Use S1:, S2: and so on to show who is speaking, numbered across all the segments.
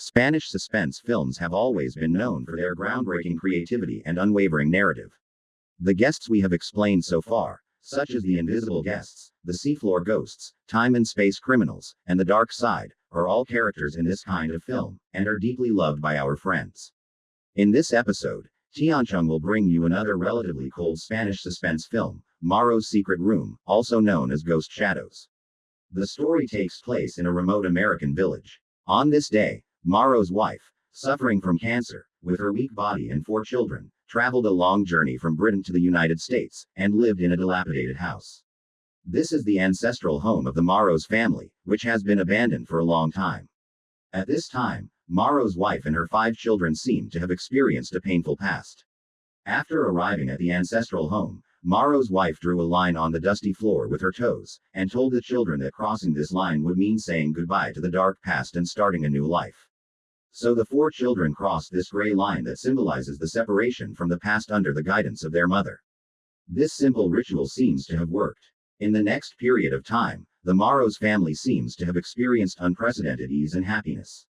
S1: Spanish suspense films have always been known for their groundbreaking creativity and unwavering narrative. The guests we have explained so far, such as the invisible guests, the seafloor ghosts, time and space criminals, and the dark side, are all characters in this kind of film, and are deeply loved by our friends. In this episode, Tiancheng will bring you another relatively cold Spanish suspense film, Marrow's Secret Room, also known as Ghost Shadows. The story takes place in a remote American village. On this day, Marrow's wife, suffering from cancer, with her weak body and 4 children, traveled a long journey from Britain to the United States, and lived in a dilapidated house. This is the ancestral home of the Marrow's family, which has been abandoned for a long time. At this time, Marrow's wife and her 5 children seem to have experienced a painful past. After arriving at the ancestral home, Marrow's wife drew a line on the dusty floor with her toes, and told the children that crossing this line would mean saying goodbye to the dark past and starting a new life. So the 4 children crossed this gray line that symbolizes the separation from the past under the guidance of their mother. This simple ritual seems to have worked. In the next period of time, the Marrow's family seems to have experienced unprecedented ease and happiness.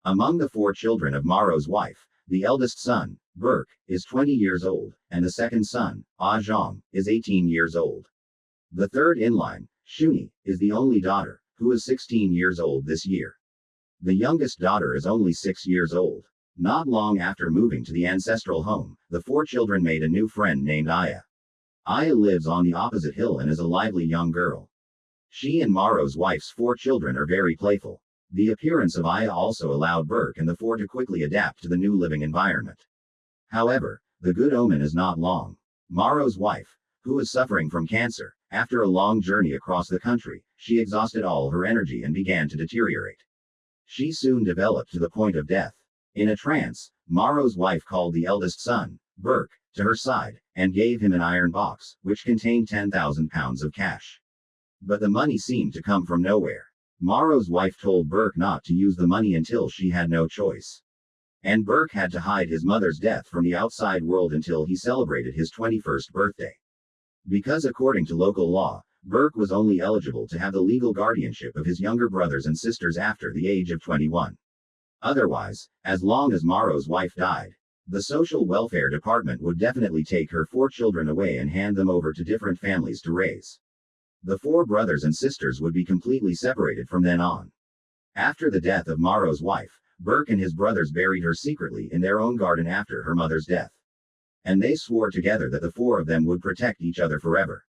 S1: Among the 4 children of Marrow's wife, the eldest son, Burke, is 20 years old, and the second son, Ah Zhang, is 18 years old. The third in line, Shuni, is the only daughter, who is 16 years old this year. The youngest daughter is only 6 years old. Not long after moving to the ancestral home, the 4 children made a new friend named Aya. Aya lives on the opposite hill and is a lively young girl. She and Marrow's wife's 4 children are very playful. The appearance of Aya also allowed Burke and the 4 to quickly adapt to the new living environment. However, the good omen is not long. Marrow's wife, who is suffering from cancer, after a long journey across the country, she exhausted all her energy and began to deteriorate. She soon developed to the point of death. In a trance, Marrow's wife called the eldest son, Burke, to her side, and gave him an iron box, which contained 10,000 pounds of cash. But the money seemed to come from nowhere. Marrow's wife told Burke not to use the money until she had no choice. And Burke had to hide his mother's death from the outside world until he celebrated his 21st birthday. Because according to local law, Burke was only eligible to have the legal guardianship of his younger brothers and sisters after the age of 21. Otherwise, as long as Marrow's wife died, the social welfare department would definitely take her 4 children away and hand them over to different families to raise. The 4 brothers and sisters would be completely separated from then on. After the death of Marrow's wife, Burke and his brothers buried her secretly in their own garden after her mother's death. And they swore together that the 4 of them would protect each other forever.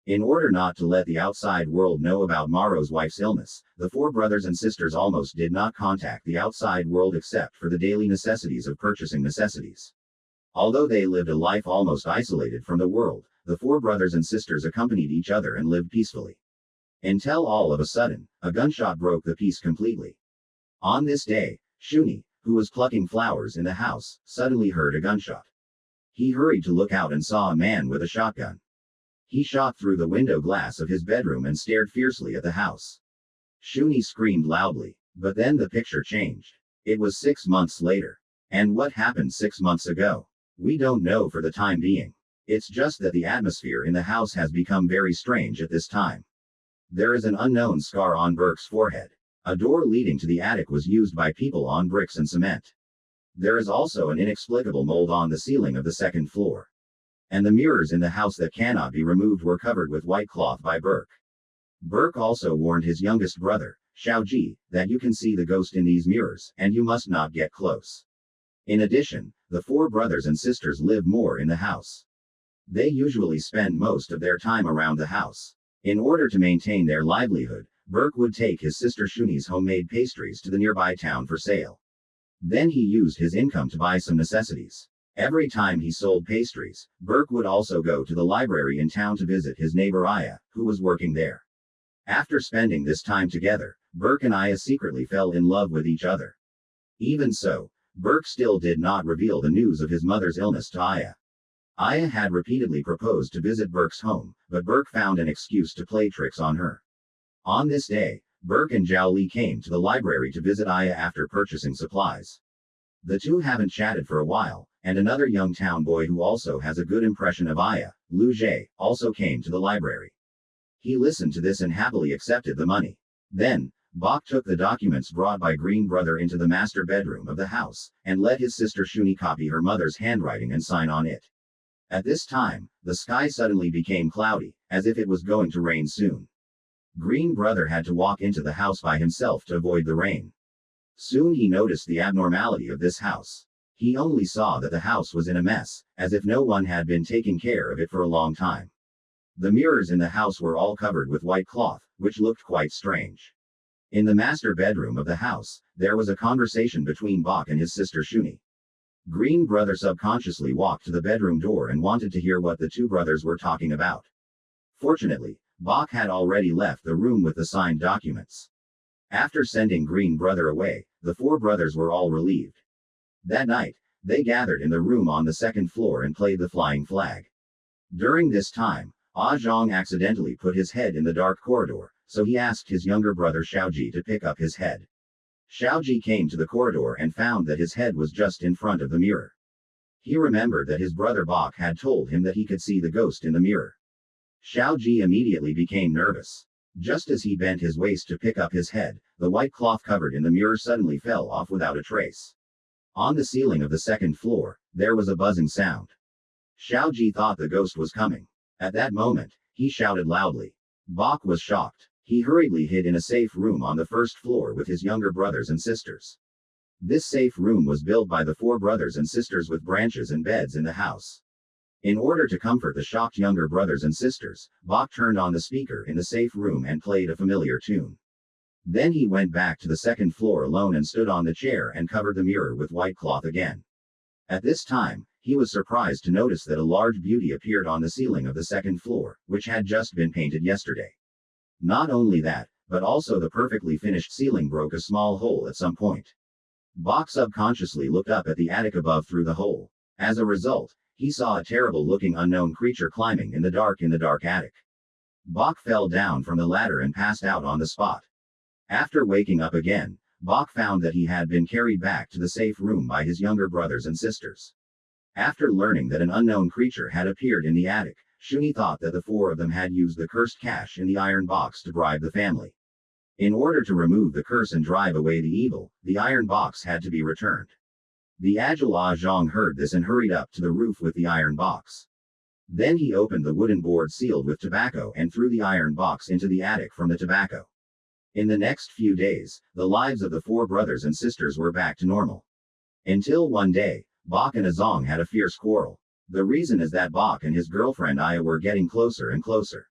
S1: In order not to let the outside world know about Marrow's wife's illness, the 4 brothers and sisters almost did not contact the outside world except for the daily necessities of purchasing necessities. Although they lived a life almost isolated from the world, the 4 brothers and sisters accompanied each other and lived peacefully. Until all of a sudden, a gunshot broke the peace completely. On this day, Shuni, who was plucking flowers in the house, suddenly heard a gunshot. He hurried to look out and saw a man with a shotgun. He shot through the window glass of his bedroom and stared fiercely at the house. Shuni screamed loudly, but then the picture changed. It was 6 months later. And what happened 6 months ago? We don't know for the time being. It's just that the atmosphere in the house has become very strange at this time. There is an unknown scar on Burke's forehead. A door leading to the attic was used by people on bricks and cement. There is also an inexplicable mold on the ceiling of the 2nd floor. And the mirrors in the house that cannot be removed were covered with white cloth by Burke. Burke also warned his youngest brother, Xiaoji, that you can see the ghost in these mirrors, and you must not get close. In addition, the 4 brothers and sisters live more in the house. They usually spend most of their time around the house. In order to maintain their livelihood, Burke would take his sister Shuni's homemade pastries to the nearby town for sale. Then he used his income to buy some necessities. Every time he sold pastries, Burke would also go to the library in town to visit his neighbor Aya, who was working there. After spending this time together, Burke and Aya secretly fell in love with each other. Even so, Burke still did not reveal the news of his mother's illness to Aya. Aya had repeatedly proposed to visit Burke's home, but Burke found an excuse to play tricks on her. On this day, Burke and Zhao Li came to the library to visit Aya after purchasing supplies. The 2 haven't chatted for a while, and another young town boy who also has a good impression of Aya, Lu Jie, also came to the library. He listened to this and happily accepted the money. Then, Bok took the documents brought by Green Brother into the master bedroom of the house, and let his sister Shuni copy her mother's handwriting and sign on it. At this time, the sky suddenly became cloudy, as if it was going to rain soon. Green Brother had to walk into the house by himself to avoid the rain. Soon he noticed the abnormality of this house. He only saw that the house was in a mess, as if no one had been taking care of it for a long time. The mirrors in the house were all covered with white cloth, which looked quite strange. In the master bedroom of the house, there was a conversation between Bok and his sister Shuni. Green Brother subconsciously walked to the bedroom door and wanted to hear what the two brothers were talking about. Fortunately, Bok had already left the room with the signed documents. After sending Green Brother away, the four brothers were all relieved. That night, they gathered in the room on the second floor and played the flying flag. During this time, Ah Zhang accidentally put his head in the dark corridor, so he asked his younger brother Xiaoji to pick up his head. Xiaoji came to the corridor and found that his head was just in front of the mirror. He remembered that his brother Bok had told him that he could see the ghost in the mirror. Xiaoji immediately became nervous. Just as he bent his waist to pick up his head, the white cloth covered in the mirror suddenly fell off without a trace. On the ceiling of the second floor, there was a buzzing sound. Xiaoji thought the ghost was coming. At that moment, he shouted loudly. Bok was shocked. He hurriedly hid in a safe room on the first floor with his younger brothers and sisters. This safe room was built by the four brothers and sisters with branches and beds in the house. In order to comfort the shocked younger brothers and sisters, Bok turned on the speaker in the safe room and played a familiar tune. Then he went back to the second floor alone and stood on the chair and covered the mirror with white cloth again. At this time, he was surprised to notice that a large beauty appeared on the ceiling of the second floor, which had just been painted yesterday. Not only that, but also the perfectly finished ceiling broke a small hole at some point. Bok subconsciously looked up at the attic above through the hole. As a result, he saw a terrible-looking unknown creature climbing in the dark attic. Bok fell down from the ladder and passed out on the spot. After waking up again, Bok found that he had been carried back to the safe room by his younger brothers and sisters. After learning that an unknown creature had appeared in the attic, Shuni thought that the four of them had used the cursed cash in the iron box to bribe the family. In order to remove the curse and drive away the evil, the iron box had to be returned. The agile Ah Zhang heard this and hurried up to the roof with the iron box. Then he opened the wooden board sealed with tobacco and threw the iron box into the attic from the tobacco. In the next few days, the lives of the four brothers and sisters were back to normal. Until one day, Bok and Azong had a fierce quarrel. The reason is that Bok and his girlfriend Aya were getting closer and closer.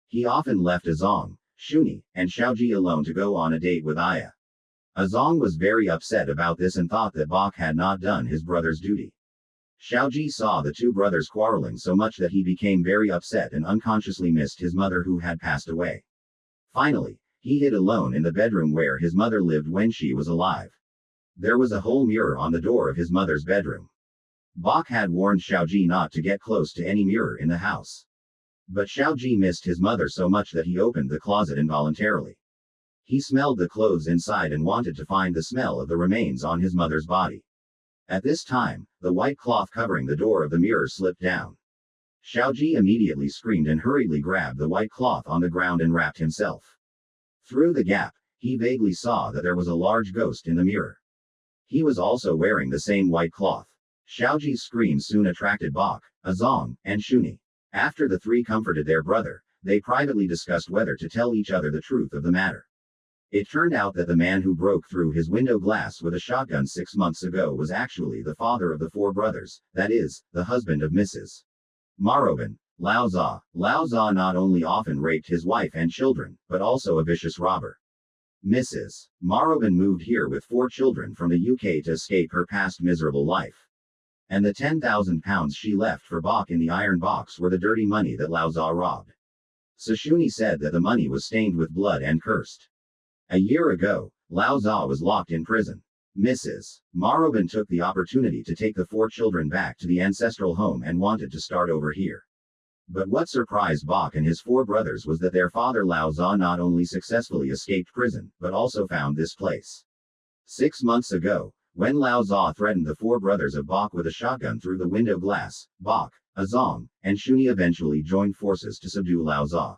S1: He often left Azong, Shuni, and Xiaoji alone to go on a date with Aya. Azong was very upset about this and thought that Bok had not done his brother's duty. Xiaoji saw the two brothers quarreling so much that he became very upset and unconsciously missed his mother who had passed away. Finally, he hid alone in the bedroom where his mother lived when she was alive. There was a whole mirror on the door of his mother's bedroom. Bok had warned Xiaoji not to get close to any mirror in the house. But Xiaoji missed his mother so much that he opened the closet involuntarily. He smelled the clothes inside and wanted to find the smell of the remains on his mother's body. At this time, the white cloth covering the door of the mirror slipped down. Xiaoji immediately screamed and hurriedly grabbed the white cloth on the ground and wrapped himself. Through the gap, he vaguely saw that there was a large ghost in the mirror. He was also wearing the same white cloth. Xiaoji's screams soon attracted Bok, Azong, and Shuni. After the three comforted their brother, they privately discussed whether to tell each other the truth of the matter. It turned out that the man who broke through his window glass with a shotgun 6 months ago was actually the father of the four brothers, that is, the husband of Mrs. Marrowbone, Lao Za. Lao Za not only often raped his wife and children, but also a vicious robber. Mrs. Marrowbone moved here with 4 children from the UK to escape her past miserable life. And the £10,000 she left for Bok in the iron box were the dirty money that Lao Za robbed. Shuni said that the money was stained with blood and cursed. A year ago, Lao Za was locked in prison. Mrs. Marrowbone took the opportunity to take the 4 children back to the ancestral home and wanted to start over here. But what surprised Bok and his 4 brothers was that their father Lao Za not only successfully escaped prison, but also found this place. 6 months ago, when Lao Za threatened the 4 brothers of Bok with a shotgun through the window glass, Bok, Azong, and Shuni eventually joined forces to subdue Lao Za.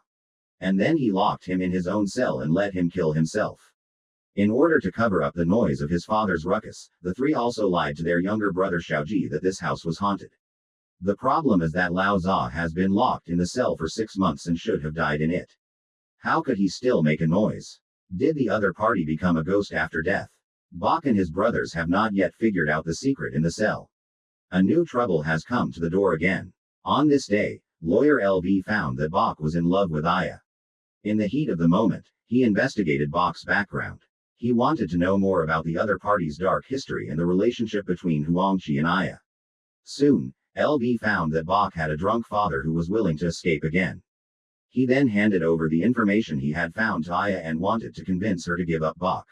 S1: And then he locked him in his own cell and let him kill himself. In order to cover up the noise of his father's ruckus, the three also lied to their younger brother Xiaoji that this house was haunted. The problem is that Lao Za has been locked in the cell for 6 months and should have died in it. How could he still make a noise? Did the other party become a ghost after death? Bach and his brothers have not yet figured out the secret in the cell. A new trouble has come to the door again. On this day, lawyer LV found that Bach was in love with Aya. In the heat of the moment, he investigated Bach's background. He wanted to know more about the other party's dark history and the relationship between Huangqi and Aya. Soon, LV found that Bach had a drunk father who was willing to escape again. He then handed over the information he had found to Aya and wanted to convince her to give up Bach.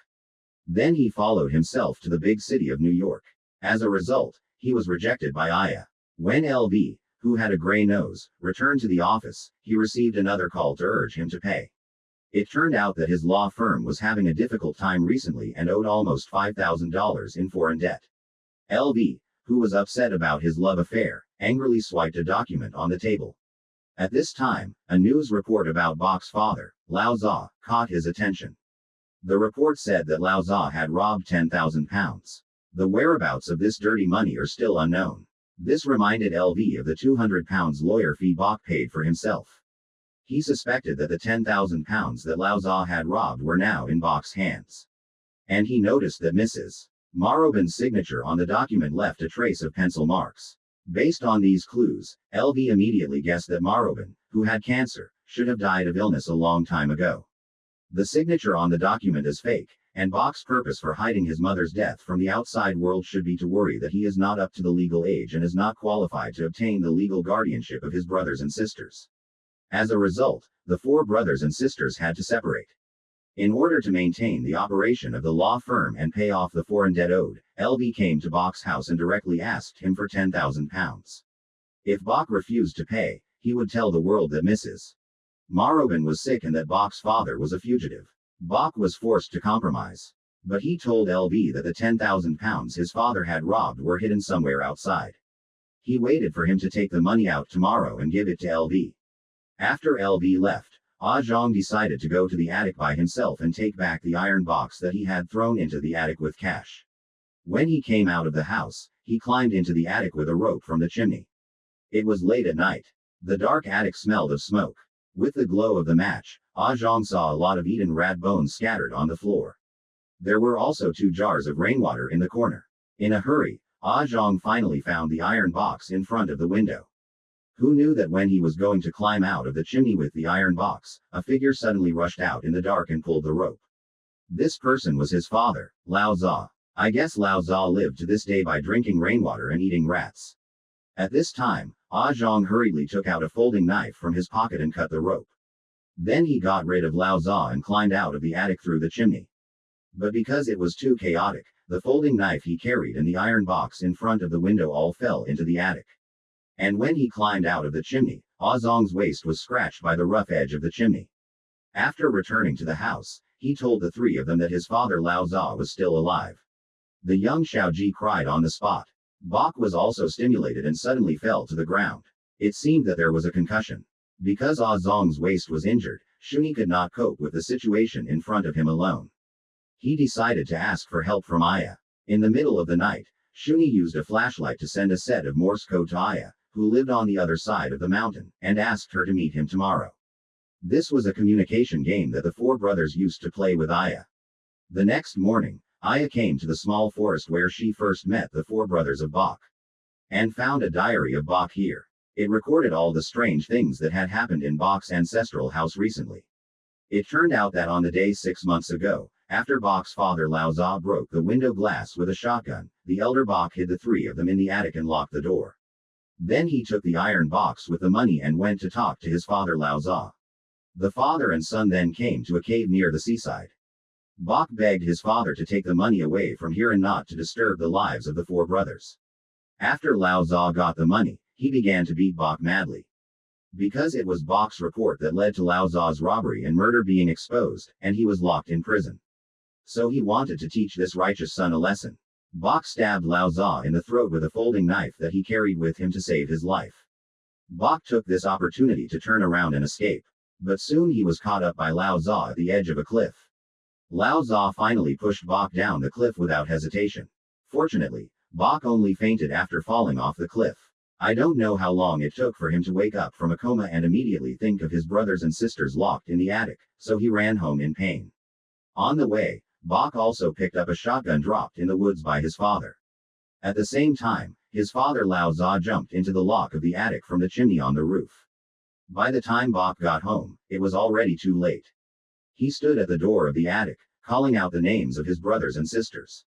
S1: Then he followed himself to the big city of New York. As a result, he was rejected by Aya. When LV, who had a gray nose, returned to the office, he received another call to urge him to pay. It turned out that his law firm was having a difficult time recently and owed almost $5,000 in foreign debt. LV, who was upset about his love affair, angrily swiped a document on the table. At this time, a news report about Bach's father, Lao Za, caught his attention. The report said that Lao Za had robbed 10,000 pounds. The whereabouts of this dirty money are still unknown. This reminded LV of the 200 pounds lawyer fee Bach paid for himself. He suspected that the 10,000 pounds that Lao Za had robbed were now in Bach's hands. And he noticed that Mrs. Marrowbone's signature on the document left a trace of pencil marks. Based on these clues, LV immediately guessed that Marrowbone, who had cancer, should have died of illness a long time ago. The signature on the document is fake, and Bach's purpose for hiding his mother's death from the outside world should be to worry that he is not up to the legal age and is not qualified to obtain the legal guardianship of his brothers and sisters. As a result, the four brothers and sisters had to separate. In order to maintain the operation of the law firm and pay off the foreign debt owed, LV came to Bach's house and directly asked him for 10,000 pounds. If Bach refused to pay, he would tell the world that Mrs. Marrowbone was sick and that Bach's father was a fugitive. Bach was forced to compromise. But he told LV that the 10,000 pounds his father had robbed were hidden somewhere outside. He waited for him to take the money out tomorrow and give it to LV. After LV left, Zhang decided to go to the attic by himself and take back the iron box that he had thrown into the attic with cash. When he came out of the house, he climbed into the attic with a rope from the chimney. It was late at night. The dark attic smelled of smoke. With the glow of the match, Zhang saw a lot of eaten rat bones scattered on the floor. There were also 2 jars of rainwater in the corner. In a hurry, Zhang finally found the iron box in front of the window. Who knew that when he was going to climb out of the chimney with the iron box, a figure suddenly rushed out in the dark and pulled the rope. This person was his father, Lao Za. I guess Lao Za lived to this day by drinking rainwater and eating rats. At this time, Zhang hurriedly took out a folding knife from his pocket and cut the rope. Then he got rid of Lao Za and climbed out of the attic through the chimney. But because it was too chaotic, the folding knife he carried and the iron box in front of the window all fell into the attic. And when he climbed out of the chimney, Zhang's waist was scratched by the rough edge of the chimney. After returning to the house, he told the 3 of them that his father Lao Za was still alive. The young Xiaoji cried on the spot. Bach was also stimulated and suddenly fell to the ground. It seemed that there was a concussion. Because Zhang's waist was injured, Shuni could not cope with the situation in front of him alone. He decided to ask for help from Aya. In the middle of the night, Shuni used a flashlight to send a set of Morse code to Aya, who lived on the other side of the mountain, and asked her to meet him tomorrow. This was a communication game that the 4 brothers used to play with Aya. The next morning, Aya came to the small forest where she first met the 4 brothers of Bach. And found a diary of Bach here. It recorded all the strange things that had happened in Bach's ancestral house recently. It turned out that on the day 6 months ago, after Bach's father Lao Za broke the window glass with a shotgun, the elder Bach hid the 3 of them in the attic and locked the door. Then he took the iron box with the money and went to talk to his father Lao Za. The father and son then came to a cave near the seaside. Bach begged his father to take the money away from here and not to disturb the lives of the 4 brothers. After Lao Za got the money, he began to beat Bach madly. Because it was Bach's report that led to Lao Za's robbery and murder being exposed, and he was locked in prison. So he wanted to teach this righteous son a lesson. Bach stabbed Lao Za in the throat with a folding knife that he carried with him to save his life. Bach took this opportunity to turn around and escape. But soon he was caught up by Lao Za at the edge of a cliff. Lao Za finally pushed Bok down the cliff without hesitation. Fortunately, Bok only fainted after falling off the cliff. I don't know how long it took for him to wake up from a coma and immediately think of his brothers and sisters locked in the attic, so he ran home in pain. On the way, Bok also picked up a shotgun dropped in the woods by his father. At the same time, his father Lao Za jumped into the lock of the attic from the chimney on the roof. By the time Bok got home, it was already too late. He stood at the door of the attic, calling out the names of his brothers and sisters.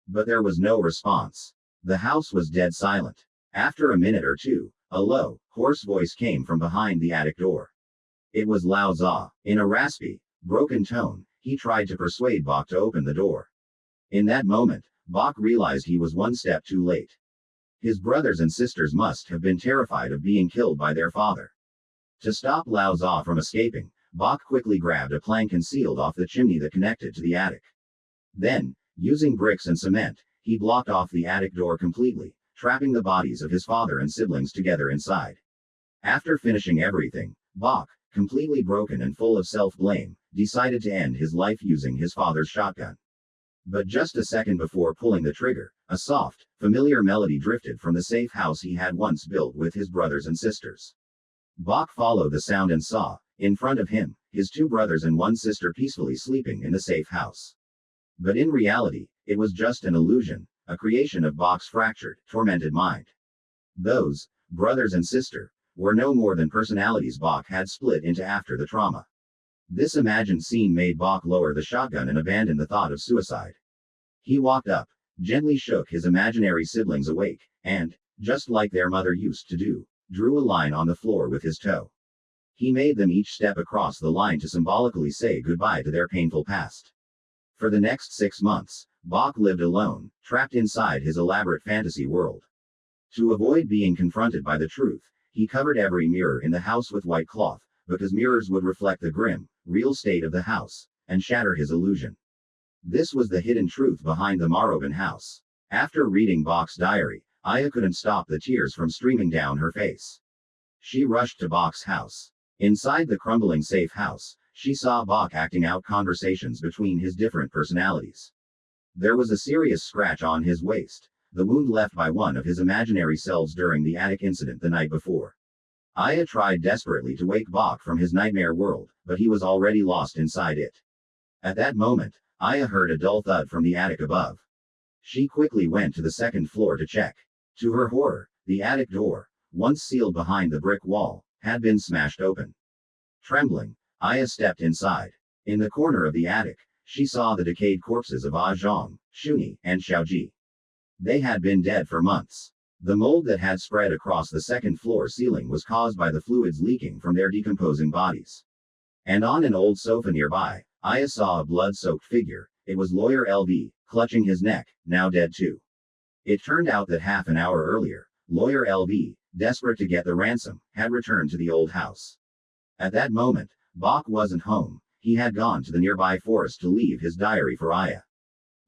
S1: But there was no response. The house was dead silent. After a minute or two, a low, hoarse voice came from behind the attic door. It was Lao Za. In a raspy, broken tone, he tried to persuade Bok to open the door. In that moment, Bok realized he was one step too late. His brothers and sisters must have been terrified of being killed by their father. To stop Lao Za from escaping, Bok quickly grabbed a plank and sealed off the chimney that connected to the attic. Then, using bricks and cement, he blocked off the attic door completely, trapping the bodies of his father and siblings together inside. After finishing everything, Bok, completely broken and full of self-blame, decided to end his life using his father's shotgun. But just a second before pulling the trigger, a soft, familiar melody drifted from the safe house he had once built with his brothers and sisters. Bok followed the sound and saw, in front of him, his two brothers and one sister peacefully sleeping in the safe house. But in reality, it was just an illusion, a creation of Bok's fractured, tormented mind. Those brothers and sister were no more than personalities Bok had split into after the trauma. This imagined scene made Bok lower the shotgun and abandon the thought of suicide. He walked up, gently shook his imaginary siblings awake, and, just like their mother used to do, drew a line on the floor with his toe. He made them each step across the line to symbolically say goodbye to their painful past. For the next 6 months, Bok lived alone, trapped inside his elaborate fantasy world. To avoid being confronted by the truth, he covered every mirror in the house with white cloth, because mirrors would reflect the grim, real state of the house, and shatter his illusion. This was the hidden truth behind the Marrowbone house. After reading Bok's diary, Aya couldn't stop the tears from streaming down her face. She rushed to Bok's house. Inside the crumbling safe house, she saw Bok acting out conversations between his different personalities. There was a serious scratch on his waist, the wound left by one of his imaginary selves during the attic incident the night before. Aya tried desperately to wake Bok from his nightmare world, but he was already lost inside it. At that moment, Aya heard a dull thud from the attic above. She quickly went to the second floor to check. To her horror, the attic door, once sealed behind the brick wall, had been smashed open. Trembling, Aya stepped inside. In the corner of the attic, she saw the decayed corpses of Ah Zhang, Shuni, and Xiaoji. They had been dead for months. The mold that had spread across the second floor ceiling was caused by the fluids leaking from their decomposing bodies. And on an old sofa nearby, Aya saw a blood-soaked figure. It was Lawyer LV, clutching his neck, now dead too. It turned out that half an hour earlier, Lawyer LV, desperate to get the ransom, had returned to the old house. At that moment, Bok wasn't home. He had gone to the nearby forest to leave his diary for Aya.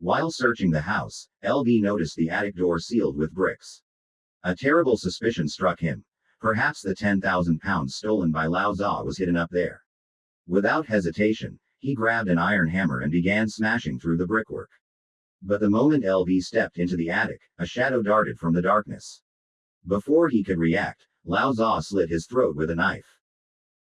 S1: While searching the house, LV noticed the attic door sealed with bricks. A terrible suspicion struck him. Perhaps the 10,000 pounds stolen by Lao Za was hidden up there. Without hesitation, he grabbed an iron hammer and began smashing through the brickwork. But the moment LV stepped into the attic, a shadow darted from the darkness. Before he could react, Lao Za slit his throat with a knife.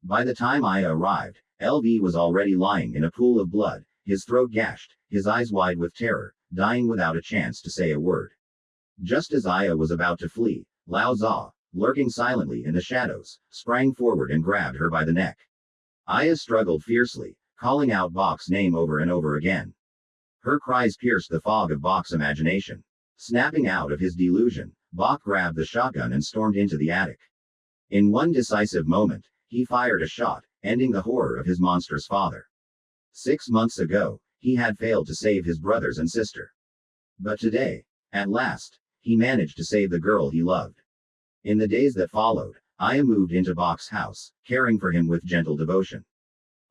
S1: By the time Aya arrived, LV was already lying in a pool of blood, his throat gashed, his eyes wide with terror, dying without a chance to say a word. Just as Aya was about to flee, Lao Za, lurking silently in the shadows, sprang forward and grabbed her by the neck. Aya struggled fiercely, calling out Bok's name over and over again. Her cries pierced the fog of Bok's imagination. Snapping out of his delusion, Bok grabbed the shotgun and stormed into the attic. In one decisive moment, he fired a shot, ending the horror of his monstrous father. 6 months ago, he had failed to save his brothers and sister. But today, at last, he managed to save the girl he loved. In the days that followed, Aya moved into Bok's house, caring for him with gentle devotion.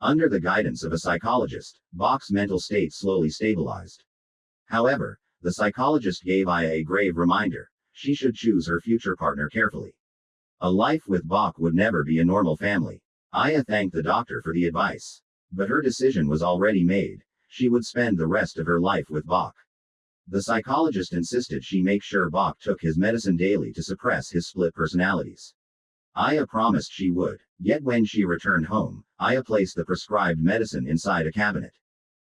S1: Under the guidance of a psychologist, Bok's mental state slowly stabilized. However, the psychologist gave Aya a grave reminder: she should choose her future partner carefully. A life with Bok would never be a normal family. Aya thanked the doctor for the advice. But her decision was already made. she would spend the rest of her life with Bach. The psychologist insisted she make sure Bach took his medicine daily to suppress his split personalities. Aya promised she would, yet when she returned home, Aya placed the prescribed medicine inside a cabinet.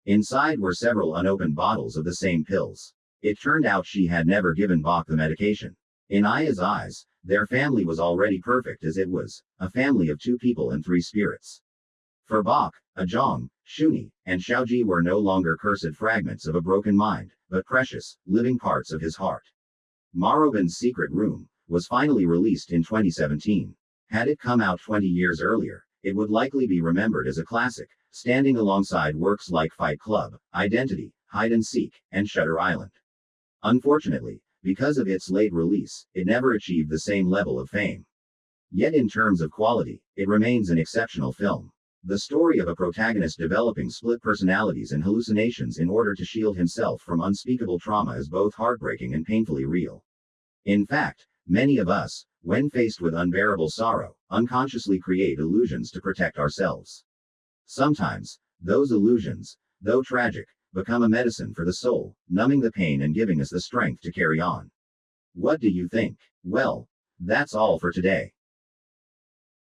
S1: Inside were several unopened bottles of the same pills. It turned out she had never given Bach the medication. In Aya's eyes, their family was already perfect as it was, a family of 2 people and 3 spirits. For Bach, Ajong, Shuni, and Xiaoji were no longer cursed fragments of a broken mind, but precious, living parts of his heart. Marrowbone's Secret Room was finally released in 2017. Had it come out 20 years earlier, it would likely be remembered as a classic, standing alongside works like Fight Club, Identity, Hide and Seek, and Shutter Island. Unfortunately, because of its late release, it never achieved the same level of fame. Yet in terms of quality, it remains an exceptional film. The story of a protagonist developing split personalities and hallucinations in order to shield himself from unspeakable trauma is both heartbreaking and painfully real. In fact, many of us, when faced with unbearable sorrow, unconsciously create illusions to protect ourselves. Sometimes, those illusions, though tragic, become a medicine for the soul, numbing the pain and giving us the strength to carry on. What do you think? Well, that's all for today.